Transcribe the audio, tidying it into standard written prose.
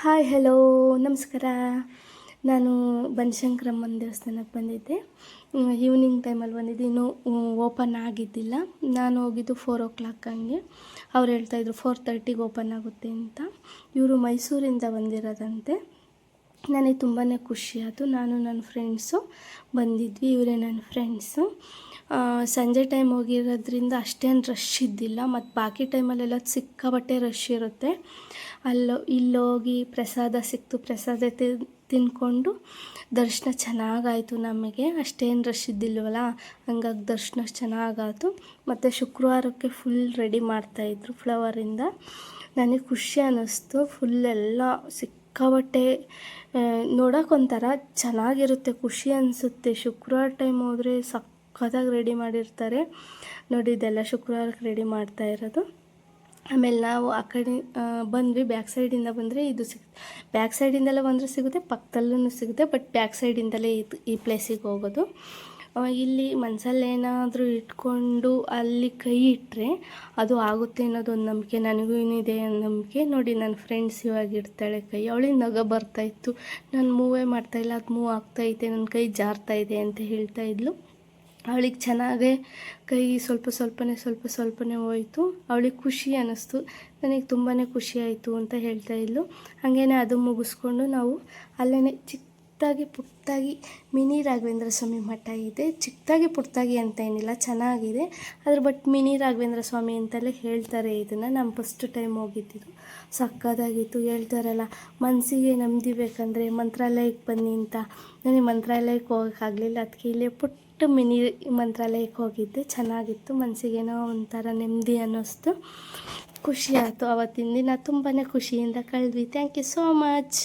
Hi hello ನಮಸ್ಕಾರ. ನಾನು ಬನಶಂಕರಮ್ಮನ ದೇವಸ್ಥಾನಕ್ಕೆ ಬಂದಿದ್ದೆ. ಈವ್ನಿಂಗ್ ಟೈಮಲ್ಲಿ ಬಂದಿದ್ದೆ, ಇನ್ನೂ ಓಪನ್ ಆಗಿದ್ದಿಲ್ಲ. ನಾನು ಹೋಗಿದ್ದು 4 o'clock ಹಂಗೆ. ಅವ್ರು ಹೇಳ್ತಾಯಿದ್ರು 4:30ಗೆ ಓಪನ್ ಆಗುತ್ತೆ ಅಂತ. ಇವರು ಮೈಸೂರಿಂದ ಬಂದಿರೋದಂತೆ. ನನಗೆ ತುಂಬಾ ಖುಷಿಯಾಯಿತು. ನಾನು ನನ್ನ ಫ್ರೆಂಡ್ಸು ಬಂದಿದ್ವಿ, ಇವರೇ ನನ್ನ ಫ್ರೆಂಡ್ಸು. ಸಂಜೆ ಟೈಮ್ ಹೋಗಿರೋದ್ರಿಂದ ಅಷ್ಟೇನು ರಶ್ ಇದ್ದಿಲ್ಲ, ಮತ್ತು ಬಾಕಿ ಟೈಮಲ್ಲೆಲ್ಲ ಸಿಕ್ಕಾಪಟ್ಟೆ ರಶ್ ಇರುತ್ತೆ. ಇಲ್ಲೋಗಿ ಪ್ರಸಾದ ಸಿಕ್ತು, ಪ್ರಸಾದ ತಿಂದ್ಕೊಂಡು ದರ್ಶನ ಚೆನ್ನಾಗಾಯಿತು. ನಮಗೆ ಅಷ್ಟೇನು ರಶ್ ಇದ್ದಿಲ್ವಲ್ಲ, ಹಂಗಾಗಿ ದರ್ಶನ ಚೆನ್ನಾಗಾಯ್ತು. ಮತ್ತು ಶುಕ್ರವಾರಕ್ಕೆ ಫುಲ್ ರೆಡಿ ಮಾಡ್ತಾಯಿದ್ರು ಫ್ಲವರಿಂದ. ನನಗೆ ಖುಷಿ ಅನ್ನಿಸ್ತು. ಫುಲ್ಲೆಲ್ಲ ಸಿಕ್ಕಾಪಟ್ಟೆ ನೋಡೋಕ್ಕೊಂಥರ ಚೆನ್ನಾಗಿರುತ್ತೆ, ಖುಷಿ ಅನಿಸುತ್ತೆ. ಶುಕ್ರವಾರ ಟೈಮ್ ಹೋದರೆ ಸಖತ್ತಾಗಿ ರೆಡಿ ಮಾಡಿರ್ತಾರೆ ನೋಡಿ. ಇದೆಲ್ಲ ಶುಕ್ರವಾರಕ್ಕೆ ರೆಡಿ ಮಾಡ್ತಾ ಇರೋದು. ಆಮೇಲೆ ನಾವು ಆ ಕಡೆ ಬಂದ್ವಿ, ಬ್ಯಾಕ್ ಸೈಡಿಂದ ಬಂದರೆ ಇದು ಬ್ಯಾಕ್ ಸೈಡಿಂದೆಲ್ಲ ಬಂದರೆ ಸಿಗುತ್ತೆ, ಪಕ್ಕದಲ್ಲೂ ಸಿಗುತ್ತೆ. ಬಟ್ ಬ್ಯಾಕ್ ಸೈಡಿಂದಲೇ ಈ ಪ್ಲೇಸಿಗೆ ಹೋಗೋದು. ಇಲ್ಲಿ ಮನಸ್ಸಲ್ಲೇನಾದರೂ ಇಟ್ಕೊಂಡು ಅಲ್ಲಿ ಕೈ ಇಟ್ಟರೆ ಅದು ಆಗುತ್ತೆ ಅನ್ನೋದೊಂದು ನಂಬಿಕೆ, ನನಗೂ ಏನಿದೆ ನಂಬಿಕೆ. ನೋಡಿ ನನ್ನ ಫ್ರೆಂಡ್ಸ್ ಇವಾಗ ಇಡ್ತಾಳೆ ಕೈ, ಅವಳಿಗೆ ನಗ ಬರ್ತಾಯಿತ್ತು. ನಾನು ಮೂವೇ ಮಾಡ್ತಾಯಿಲ್ಲ, ಅದು ಮೂವ್ ಆಗ್ತಾಯಿದೆ, ನನ್ನ ಕೈ ಜಾರ್ತಾಯಿದೆ ಅಂತ ಹೇಳ್ತಾಯಿದ್ಲು. ಅವಳಿಗೆ ಚೆನ್ನಾಗೇ ಕೈ ಸ್ವಲ್ಪ ಸ್ವಲ್ಪನೇ ಹೋಯಿತು. ಅವಳಿಗೆ ಖುಷಿ ಅನ್ನಿಸ್ತು, ನನಗೆ ತುಂಬಾ ಖುಷಿ ಆಯಿತು ಅಂತ ಹೇಳ್ತಾಯಿದ್ಲು. ಹಾಗೇನೆ ಅದು ಮುಗಿಸ್ಕೊಂಡು ನಾವು ಅಲ್ಲೇ ಚಿಕ್ಕದಾಗಿ ಪುಟ್ಟಾಗಿ ಮಿನಿ ರಾಘವೇಂದ್ರ ಸ್ವಾಮಿ ಮಠ ಇದೆ. ಚಿಕ್ಕದಾಗಿ ಪುಟ್ಟಾಗಿ ಅಂತ ಏನಿಲ್ಲ, ಚೆನ್ನಾಗಿದೆ. ಬಟ್ ಮಿನಿ ರಾಘವೇಂದ್ರ ಸ್ವಾಮಿ ಅಂತಲೇ ಹೇಳ್ತಾರೆ ಇದನ್ನು. ನಾನು ಫಸ್ಟ್ ಟೈಮ್ ಹೋಗಿದ್ದು, ಸಕ್ಕತ್ತಾಗಿತ್ತು. ಹೇಳ್ತಾರಲ್ಲ, ಮನಸ್ಸಿಗೆ ನೆಮ್ಮದಿ ಬೇಕಂದರೆ ಮಂತ್ರಾಲಯಕ್ಕೆ ಬನ್ನಿ ಅಂತ. ನನಗೆ ಮಂತ್ರಾಲಯಕ್ಕೆ ಹೋಗೋಕ್ಕಾಗಲಿಲ್ಲ, ಅದಕ್ಕೆ ಇಲ್ಲೇ ಪುಟ್ಟ ಮಿನಿ ಮಂತ್ರಾಲಯಕ್ಕೆ ಹೋಗಿದ್ದೆ. ಚೆನ್ನಾಗಿತ್ತು, ಮನಸ್ಸಿಗೇನೋ ಒಂಥರ ನೆಮ್ಮದಿ ಅನ್ನಿಸ್ತು, ಖುಷಿ ಆಯಿತು. ಆವತ್ತಿನ ದಿನ ತುಂಬಾ ಖುಷಿಯಿಂದ ಕಳೆದ್ವಿ. Thank you so much.